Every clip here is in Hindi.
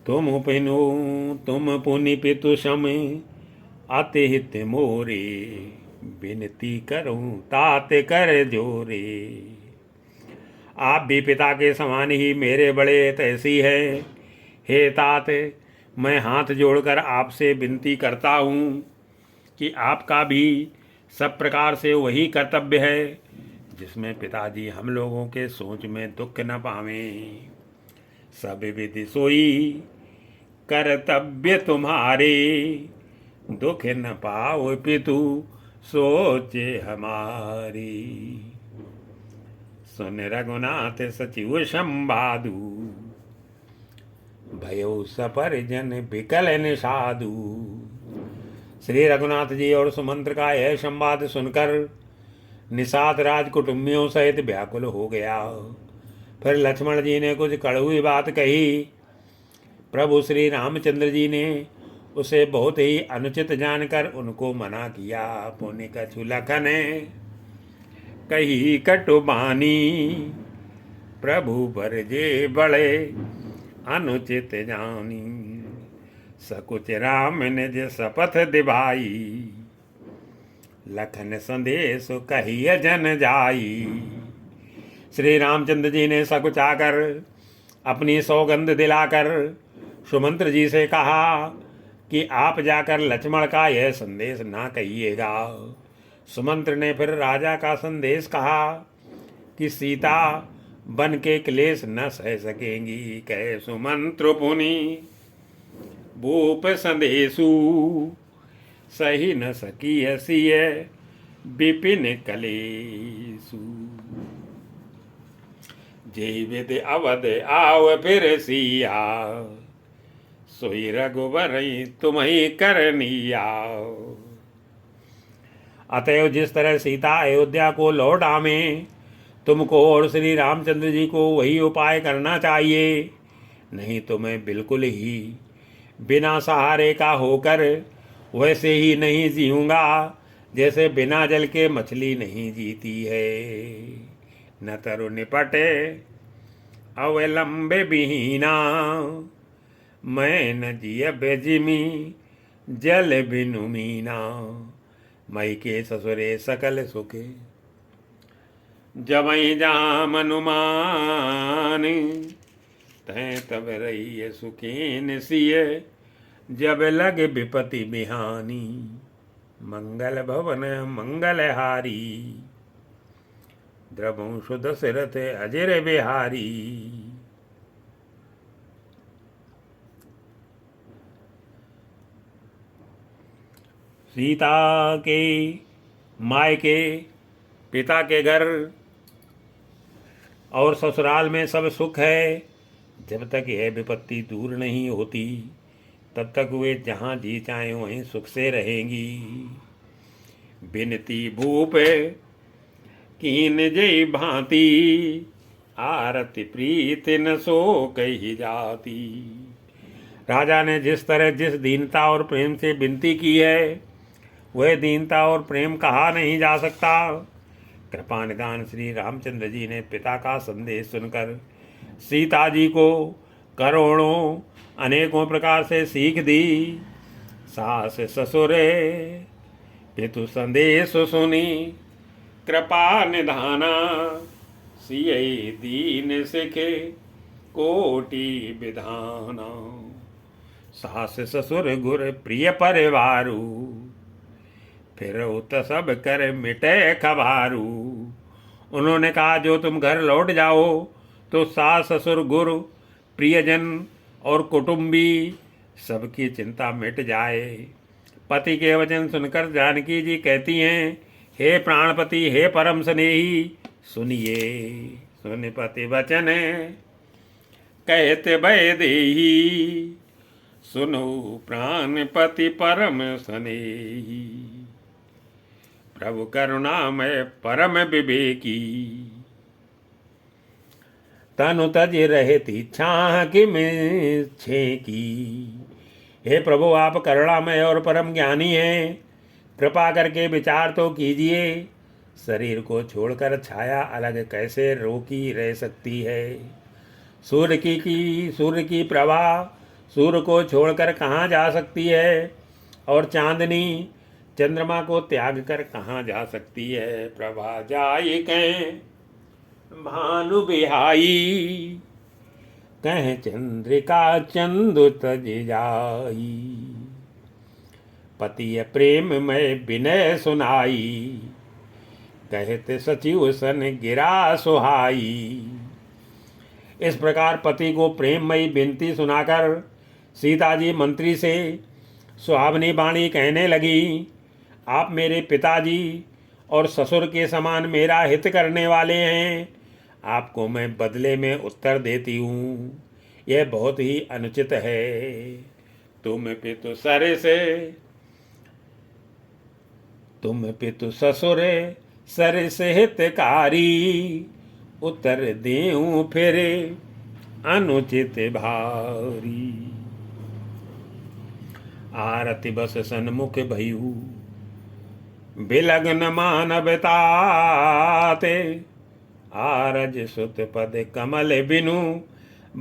तुम पिनु तुम पुनि पितु सम आते हित मोरे, विनती करूं तात कर जोरे। आप भी पिता के समान ही मेरे बड़े तैसी है। हे तात, मैं हाथ जोड़कर आपसे विनती करता हूँ कि आपका भी सब प्रकार से वही कर्तव्य है जिसमें पिताजी हम लोगों के सोच में दुख न पावें। सब विधि सोई कर्तव्य तुम्हारे, दुख न पाओ पितु सोचे हमारी। सुन रघुनाथ सचिव संवादु, भयो सपरिजन विकल निषादु। श्री रघुनाथ जी और सुमंत्र का यह संवाद सुनकर निषाद राज कुटुंबियों सहित व्याकुल हो गया। फिर लक्ष्मण जी ने कुछ कड़वी बात कही। प्रभु श्री रामचंद्र जी ने उसे बहुत ही अनुचित जानकर उनको मना किया। पुण्य कछु लखन कही कटुबानी, प्रभु बरजे बड़े अनुचित जानी। सकुच राम निज शपथ दिवाई, लखन संदेश कहिय जन जाई। श्री रामचंद्र जी ने सकुच आकर अपनी सौगंध दिलाकर सुमंत्र जी से कहा कि आप जाकर लक्ष्मण का यह संदेश ना कहिएगा। सुमंत्र ने फिर राजा का संदेश कहा कि सीता बन के क्लेश न सह सकेंगी। कहे सुमंत्र पुनि भूप संदेशु, सही न सकी हसिय विपिन कलेसु। जय विद अवध आव फिर सिया, सोई रघुवर तुम्हें करनिया। अतएव जिस तरह सीता अयोध्या को लौट आवे, तुमको और श्री रामचंद्र जी को वही उपाय करना चाहिए। नहीं तो मैं बिल्कुल ही बिना सहारे का होकर वैसे ही नहीं जीऊँगा जैसे बिना जल के मछली नहीं जीती है। न तरु निपटे अवलंबे बिहीना, मैं न जिय बेजिमी जल बिनु मीना। मई के ससुरे सकल सुखे, जबई जहाँ मनुमान। तै तब रही सुखीन सिय, जब लग विपति बिहानी। मंगल भवन मंगलहारी, द्रवंश दशरथ अजर बिहारी। सीता के मायके, पिता के घर और ससुराल में सब सुख है। जब तक यह विपत्ति दूर नहीं होती तब तक वे जहाँ जी चाहें वहीं सुख से रहेंगी। बिनती भूप कीन जय भांति, आरती प्रीत न सो कही जाती। राजा ने जिस तरह जिस दीनता और प्रेम से विनती की है, वह दीनता और प्रेम कहा नहीं जा सकता। कृपा निदान श्री रामचंद्र जी ने पिता का संदेश सुनकर सीता जी को करोड़ों अनेकों प्रकार से सीख दी। सास ससुरे पितु संदेश सुनी, कृपा निधाना सियई दीन सिखे कोटि विधाना। सास ससुर गुर प्रिय परिवारू, फिर उत सब कर मिटे खबारू। उन्होंने कहा जो तुम घर लौट जाओ तो सास ससुर गुरु प्रियजन और कुटुंबी सबकी चिंता मिट जाए। पति के वचन सुनकर जानकी जी कहती हैं, हे प्राणपति, हे परम स्नेही, सुनिए। सुन पति वचन कहते भय देही, सुनो प्राणपति परम स्नेही। प्रभु करुणामय परम विवेकी, तनु तज रहती छाह की मिछे की। हे प्रभु, आप करुणामय और परम ज्ञानी हैं, कृपा करके विचार तो कीजिए। शरीर को छोड़कर छाया अलग कैसे रोकी रह सकती है। सूर्य की प्रभा सूर्य को छोड़कर कहाँ जा सकती है, और चांदनी चंद्रमा को त्याग कर कहाँ जा सकती है। प्रभा जाए कहें भानु बिहाई, कहें चंद्रिका चंदु तज जाई। पति प्रेम में विनय सुनाई, कहते सचिव सन गिरा सुहाई। इस प्रकार पति को प्रेममयी विनती सुनाकर सीता जी मंत्री से सुहावनी वाणी कहने लगी, आप मेरे पिताजी और ससुर के समान मेरा हित करने वाले हैं, आपको मैं बदले में उत्तर देती हूँ, यह बहुत ही अनुचित है। तुम पितु ससुर सरिस हितकारी, उत्तर देऊं फिर अनुचित भारी। आरति बस सन्मुख भयू बिलग्न मानवताते, आरज सुत पद कमल बिनु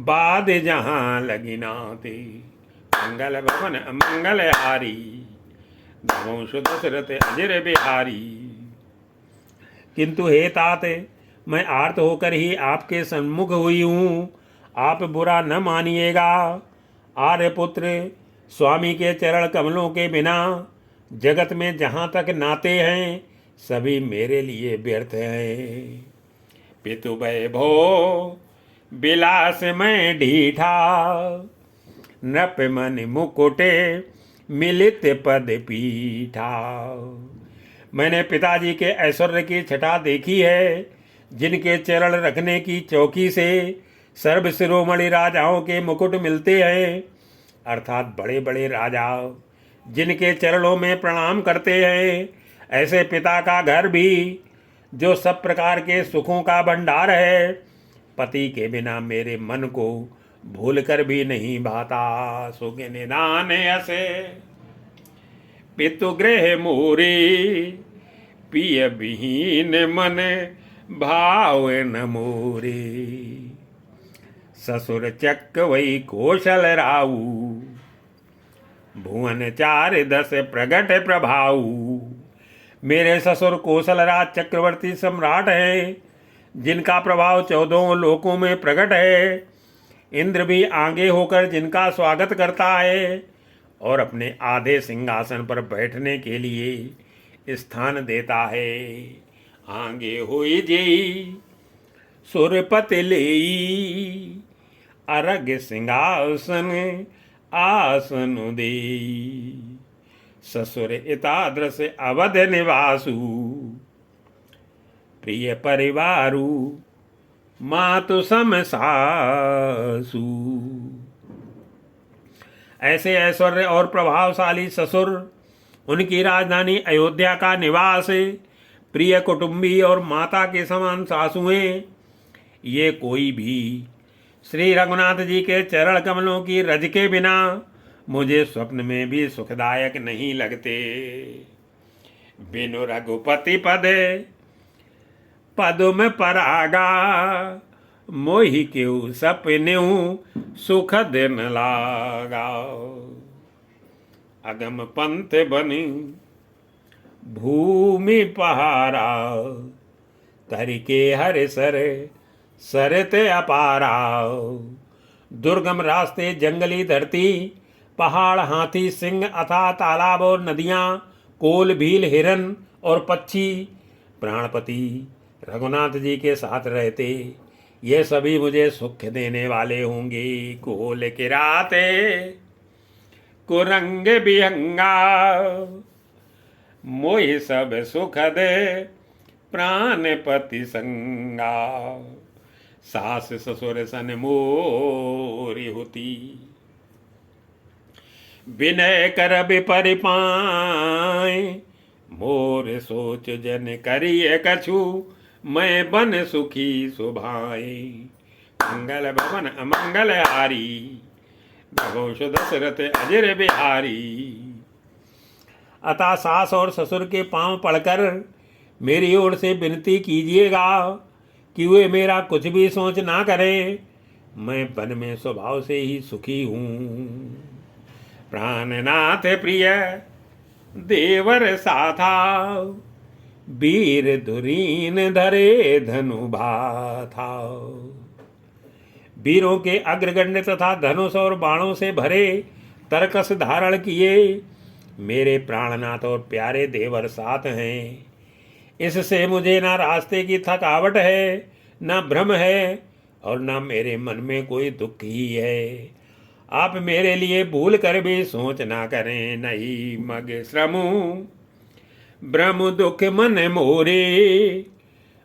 बाद जहां लगिनाते। मंगल भवन मंगल हारी, धवंश दशरथ अजर बिहारी। किंतु हे तात, मैं आर्त होकर ही आपके सन्मुख हुई हूँ, आप बुरा न मानिएगा। आर्यपुत्र स्वामी के चरण कमलों के बिना जगत में जहाँ तक नाते हैं सभी मेरे लिए व्यर्थ हैं। पितु वैभव विलास में ढीठा, नृप मन मुकुटे मिलित पद पीठा। मैंने पिताजी के ऐश्वर्य की छटा देखी है, जिनके चरण रखने की चौकी से सर्व शिरोमणि राजाओं के मुकुट मिलते हैं, अर्थात बड़े बड़े राजा जिनके चरणों में प्रणाम करते हैं, ऐसे पिता का घर भी जो सब प्रकार के सुखों का भंडार है, पति के बिना मेरे मन को भूल कर भी नहीं भाता। सुख निदान असे पितु गृह मोरे, पिय विहीन मन भाव न मोरे। ससुर चक वही कौशल राऊ, भुवन 4-10 प्रगट प्रभाऊ। मेरे ससुर कौशलराज चक्रवर्ती सम्राट है, जिनका प्रभाव 14 लोकों में प्रकट है। इंद्र भी आगे होकर जिनका स्वागत करता है और अपने आधे सिंहासन पर बैठने के लिए स्थान देता है। आगे होई जेई सुरपति लेई, अरग सिंहासन आसन देई। ससुर इतादृश अवध निवासु, प्रिय परिवारु मातु सम सासु। ऐसे ऐश्वर्य और प्रभावशाली ससुर, उनकी राजधानी अयोध्या का निवास, प्रिय कुटुंबी और माता के समान सासुएं, ये कोई भी श्री रघुनाथ जी के चरण कमलों की रज के बिना मुझे स्वप्न में भी सुखदायक नहीं लगते। बिनु रघुपति पद पदुम परागा, मोहि क्यों सपन्यू सुख दिन लागा। अगम पंथ बनी भूमि पहारा, तरिके हर सर सरते अपारा। दुर्गम रास्ते, जंगली धरती, पहाड़, हाथी, सिंह, अथाह तालाब और नदियाँ, कोल, भील, हिरन और पक्षी प्राणपति रघुनाथ जी के साथ रहते, ये सभी मुझे सुख देने वाले होंगे। कोल किराते कुरंग बिहंगा, मोहि सब सुख दे प्राणपति संगा। सास ससुर सन मोरी होती, विनय कर परिपाय। मोर सोच जन करिए कछु, मैं बन सुखी सुभाए। मंगल भवन अमंगल हारी, भगवश दशरथ अजर बिहारी। अतः सास और ससुर के पांव पड़कर मेरी ओर से विनती कीजिएगा कि वे मेरा कुछ भी सोच ना करें। मैं वन में स्वभाव से ही सुखी हूँ। प्राणनाथ प्रिय देवर साथा, वीर धुरीन धरे धनु भाथा। वीरों के अग्रगण्य तथा धनुष और बाणों से भरे तरकस धारण किए मेरे प्राणनाथ और प्यारे देवर साथ हैं। इससे मुझे ना रास्ते की थकावट है, ना भ्रम है, और ना मेरे मन में कोई दुख ही है। आप मेरे लिए भूल कर भी सोच ना करें, नहीं मग श्रमु भ्रम दुख मन मोरे,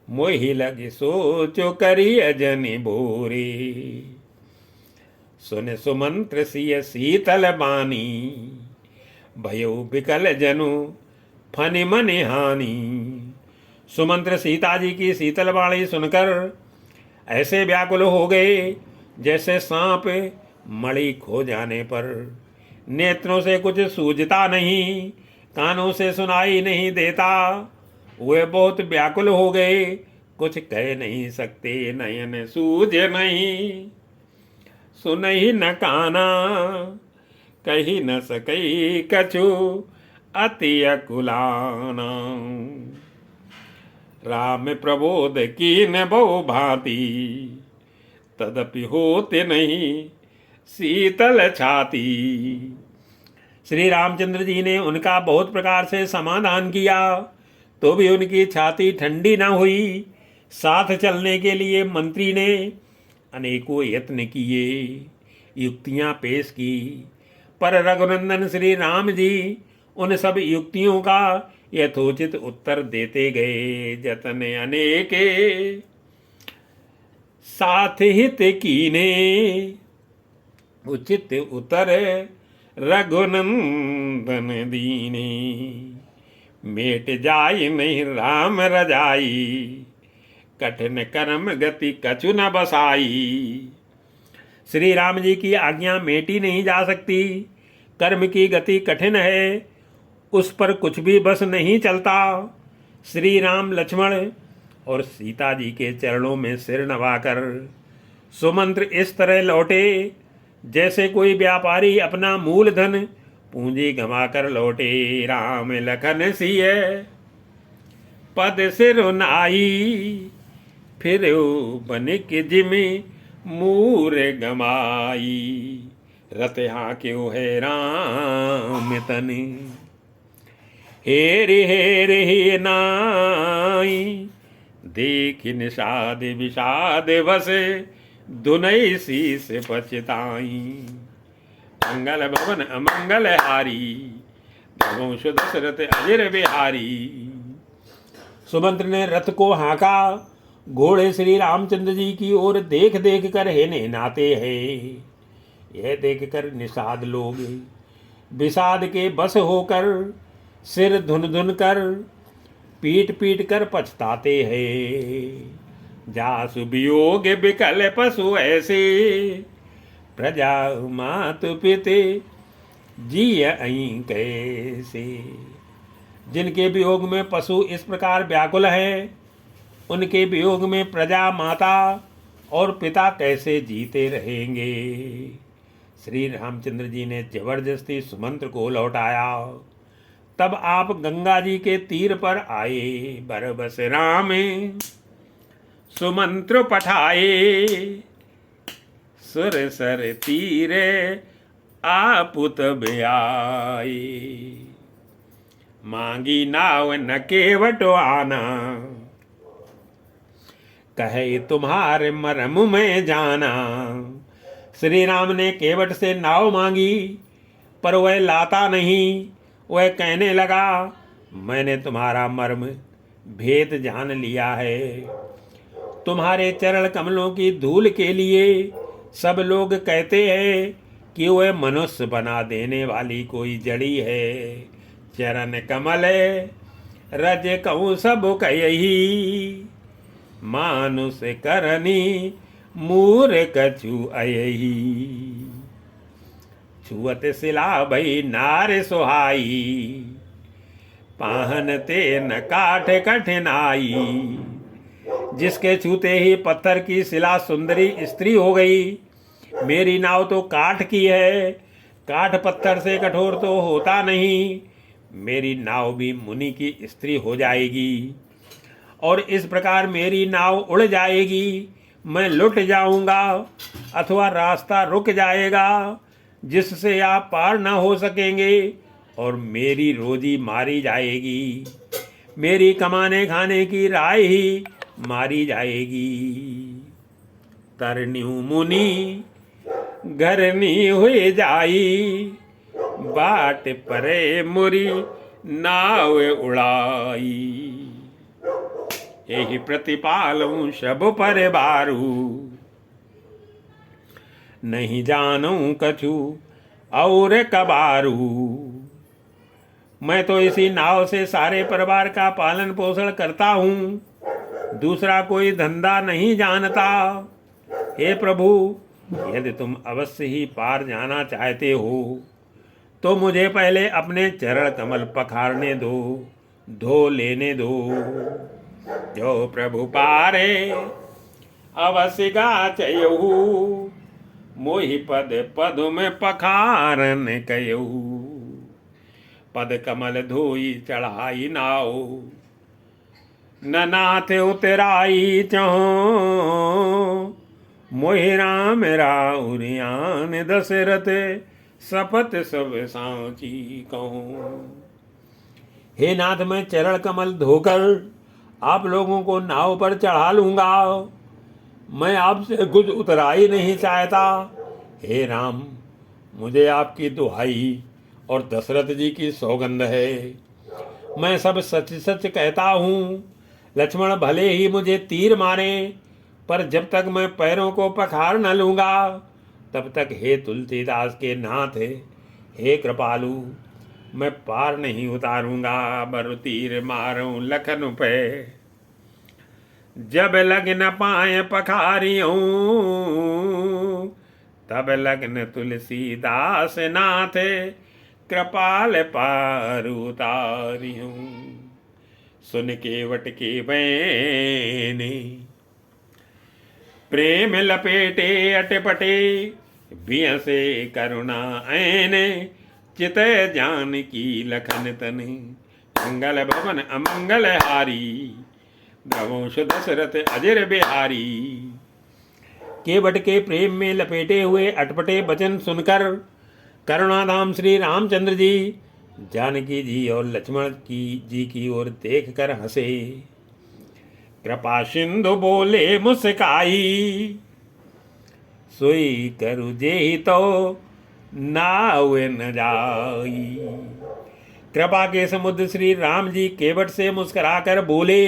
मोहि लग सोचो करी अजनि भोरे। सुन सुमंत्र सिय शीतल बानी, भयो विकल जनु फनि मन हानि। सुमंत्र सीता जी की शीतल वाणी सुनकर ऐसे व्याकुल हो गए जैसे सांप मणि खो जाने पर। नेत्रों से कुछ सूझता नहीं, कानों से सुनाई नहीं देता। वे बहुत व्याकुल हो गए, कुछ कह नहीं सकते, नयन सूझ नहीं, सुनहि न काना, कही न सकई कछु अति अकुलाना। राम प्रबोध कीन बहु भांति, तदपि होते नहीं शीतल छाती। श्री रामचंद्र जी ने उनका बहुत प्रकार से समाधान किया, तो भी उनकी छाती ठंडी न हुई। साथ चलने के लिए मंत्री ने अनेकों यत्न किए, युक्तियां पेश की, पर रघुनंदन श्री राम जी उन सब युक्तियों का यथोचित उत्तर देते गए। जतन अनेके साथ हित कीने, उचित उतर रघुनंदन दीने। मेट जाय नहीं राम रजाई, कठिन कर्म गति कछु न बसाई। श्री राम जी की आज्ञा मेटी नहीं जा सकती। कर्म की गति कठिन है, उस पर कुछ भी बस नहीं चलता। श्री राम लक्ष्मण और सीता जी के चरणों में सिर नवाकर सुमंत्र इस तरह लौटे जैसे कोई व्यापारी अपना मूलधन पूंजी गंवाकर लौटे। राम लखन सिय पद सिर नाई, फिर बनिक जिमि मूर गमाई। रत हाँ क्यों है राम तनि, हेरि हेरि नाई। देख निषाद विषाद बस, दुनई शीस पछताई। मंगल भवन अमंगल हारी, भवंश दशरथ अजिर बिहारी। सुमंत्र ने रथ को हाँका, घोड़े श्री रामचंद्र जी की ओर देख देख कर हेने नाते हैं। यह देख कर निषाद लोग विषाद के बस होकर सिर धुन धुन कर पीट पीट कर पछताते हैं। जासु वियोग विकल पशु ऐसे, प्रजा मातु पिते जिय अई कैसे। जिनके वियोग में पशु इस प्रकार व्याकुल है, उनके वियोग में प्रजा माता और पिता कैसे जीते रहेंगे। श्री रामचंद्र जी ने जबरदस्ती सुमंत्र को लौटाया। तब आप गंगा जी के तीर पर आए, बरबस राम सुमंत्र पठाए। सुर सर तीरे आपुत आए, मांगी नाव न केवट आना। कहे तुम्हारे मरम में जाना। श्री राम ने केवट से नाव मांगी, पर वह लाता नहीं। वह कहने लगा, मैंने तुम्हारा मर्म भेद जान लिया है। तुम्हारे चरण कमलों की धूल के लिए सब लोग कहते हैं कि वह मनुष्य बना देने वाली कोई जड़ी है। चरण कमल रज कहूँ सब कयही, मानुष करनी मूर कछु अयही। छुअत सिला भई नार सुहाई, पाहन ते न काठ कठिनाई। जिसके छूते ही पत्थर की शिला सुंदरी स्त्री हो गई। मेरी नाव तो काठ की है, काठ पत्थर से कठोर तो होता नहीं। मेरी नाव भी मुनि की स्त्री हो जाएगी और इस प्रकार मेरी नाव उड़ जाएगी। मैं लुट जाऊंगा अथवा रास्ता रुक जाएगा, जिससे आप पार न हो सकेंगे और मेरी रोजी मारी जाएगी। मेरी कमाने खाने की राय ही मारी जाएगी। तरन्यू मुनि घरनी हुए जाई, बाट परे मुरी नाव उड़ाई। यही प्रतिपालूं सब पर बारू, नहीं जानूं कछु और कबारू। मैं तो इसी नाव से सारे परिवार का पालन पोषण करता हूँ, दूसरा कोई धंधा नहीं जानता। हे प्रभु, यदि तुम अवश्य ही पार जाना चाहते हो तो मुझे पहले अपने चरण कमल पखारने दो, धो लेने दो। जो प्रभु पारे अवश्य गाचयहु, मोहि पद पद में पखारन कयहु। पद कमल धोई चढ़ाई नाव, न नाथ उतराई चहो। मोहि राम राउरियान दशरथ, सपत सब सांची कहूँ। हे नाथ, मैं चरण कमल धोकर आप लोगों को नाव पर चढ़ा लूंगा। मैं आपसे कुछ उतरा ही नहीं चाहता। हे राम, मुझे आपकी दुहाई और दशरथ जी की सौगंध है, मैं सब सच सच कहता हूँ। लक्ष्मण भले ही मुझे तीर मारे, पर जब तक मैं पैरों को पखार न लूंगा तब तक हे तुलसीदास के नाथ, हे कृपालु, मैं पार नहीं उतारूंगा। बर तीर मारूं लखन पे, जब लग न पाए पखारियों, तब लगन तुलसीदास नाथ, कृपाल पार उतारियों। सुन केवट के बैने, प्रेम लपेटे अटपटे, बियसे करुणा ऐने, चित जान की लखन तन, मंगल भवन अमंगल हारी, भवंश दशरथ अजर बिहारी। केवट के प्रेम में लपेटे हुए अटपटे वचन सुनकर करुणाधाम श्री रामचंद्र जी जानकी जी और लक्ष्मण जी की ओर देखकर हंसे। कृपा सिंधु बोले मुस्काई, सोई करु जेहि तो नाव न जाई। कृपा के समुद्र श्री राम जी केवट से मुस्कुराकर बोले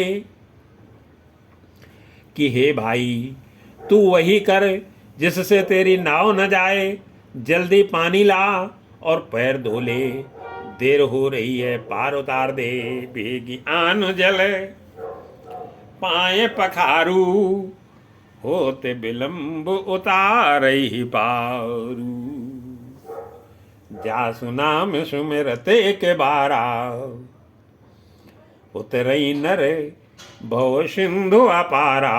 कि हे भाई, तू वही कर जिससे तेरी नाव न जाए। जल्दी पानी ला और पैर धो ले, देर हो रही है, पार उतार दे। बेगी आन जल पाए पखारू, होते विलंब उतारही पारू। जा सुनाम सुमिरते के बारा, उतरई नर भव सिंधु अपारा।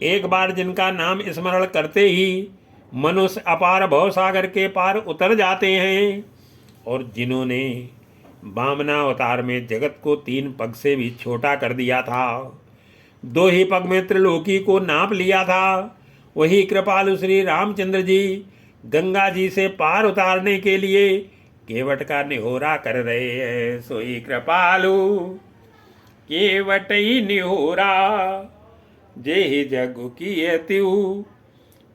एक बार जिनका नाम स्मरण करते ही मनुष्य अपार भव सागर के पार उतर जाते हैं, और जिन्होंने वामना अवतार में जगत को 3 पग से भी छोटा कर दिया था, 2 ही पग में त्रिलोकी को नाप लिया था, वही कृपालु श्री रामचंद्र जी गंगा जी से पार उतारने के लिए केवट का निहोरा कर रहे हैं। सोई कृपालु केवट ही निहोरा, जे जगु की तिहु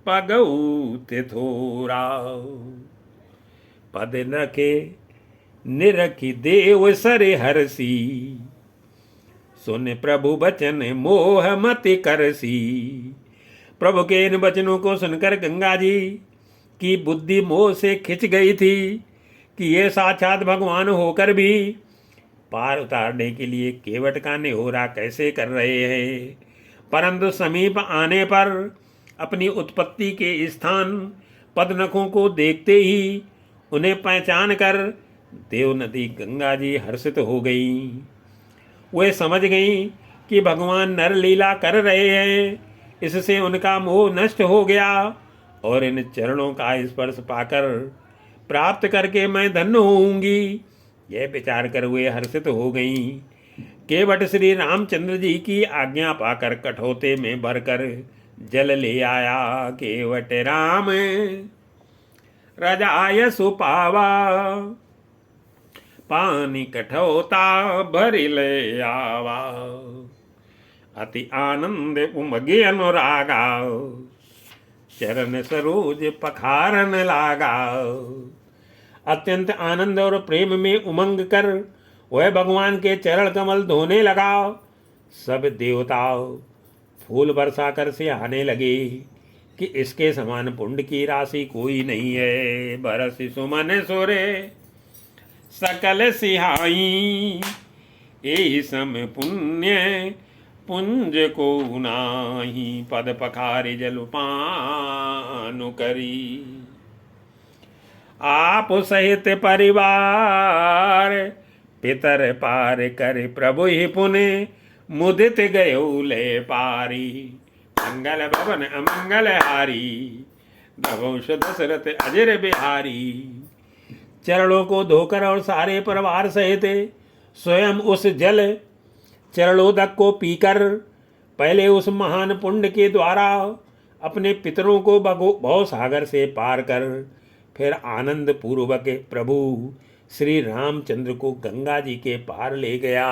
पगऊ थोरा। पद नखे निरखी देव सरे हरसी, सुन प्रभु बचन मोह मति करसी। प्रभु के इन वचनों को सुनकर गंगा जी की बुद्धि मोह से खिंच गई थी कि ये साक्षात भगवान होकर भी पार उतारने के लिए केवट का निहोरा कैसे कर रहे हैं। परंतु समीप आने पर अपनी उत्पत्ति के स्थान पदनखों को देखते ही उन्हें पहचान कर देव नदी गंगा जी हर्षित हो गई। वे समझ गई कि भगवान नर लीला कर रहे हैं, इससे उनका मोह नष्ट हो गया और इन चरणों का स्पर्श पाकर प्राप्त करके मैं धन्य होऊंगी। यह विचार कर वे हर्षित हो गई। केवट श्री रामचंद्र जी की आज्ञा पाकर कठौते में भरकर जल ले आया केवट राम रजाय सुपावा। पानी कठौता भर ले आवा, अति आनंद उमगे अनुरागा। चरण सरोज पखारन लागा। अत्यंत आनंद और प्रेम में उमंग कर वह भगवान के चरण कमल धोने लगा। सब देवता फूल बरसा कर से आने लगे कि इसके समान पुण्य की राशि कोई नहीं है। बरस सुमन सोरे सकल सिहाई, यही सम पुण्य पुंज को नाही। पद पखारे जलपानु करी, आप सहित परिवार पितर पार कर प्रभु ही पुने मुदित गयो ले पारी। मंगल भवन अमंगल हारी, नवंश दशरथ अजर बिहारी। चरणों को धोकर और सारे परिवार सहित स्वयं उस जल चरणोदक को पीकर पहले उस महान पुण्य के द्वारा अपने पितरों को भव सागर से पार कर फिर आनंद पूर्वक प्रभु श्री रामचंद्र को गंगा जी के पार ले गया।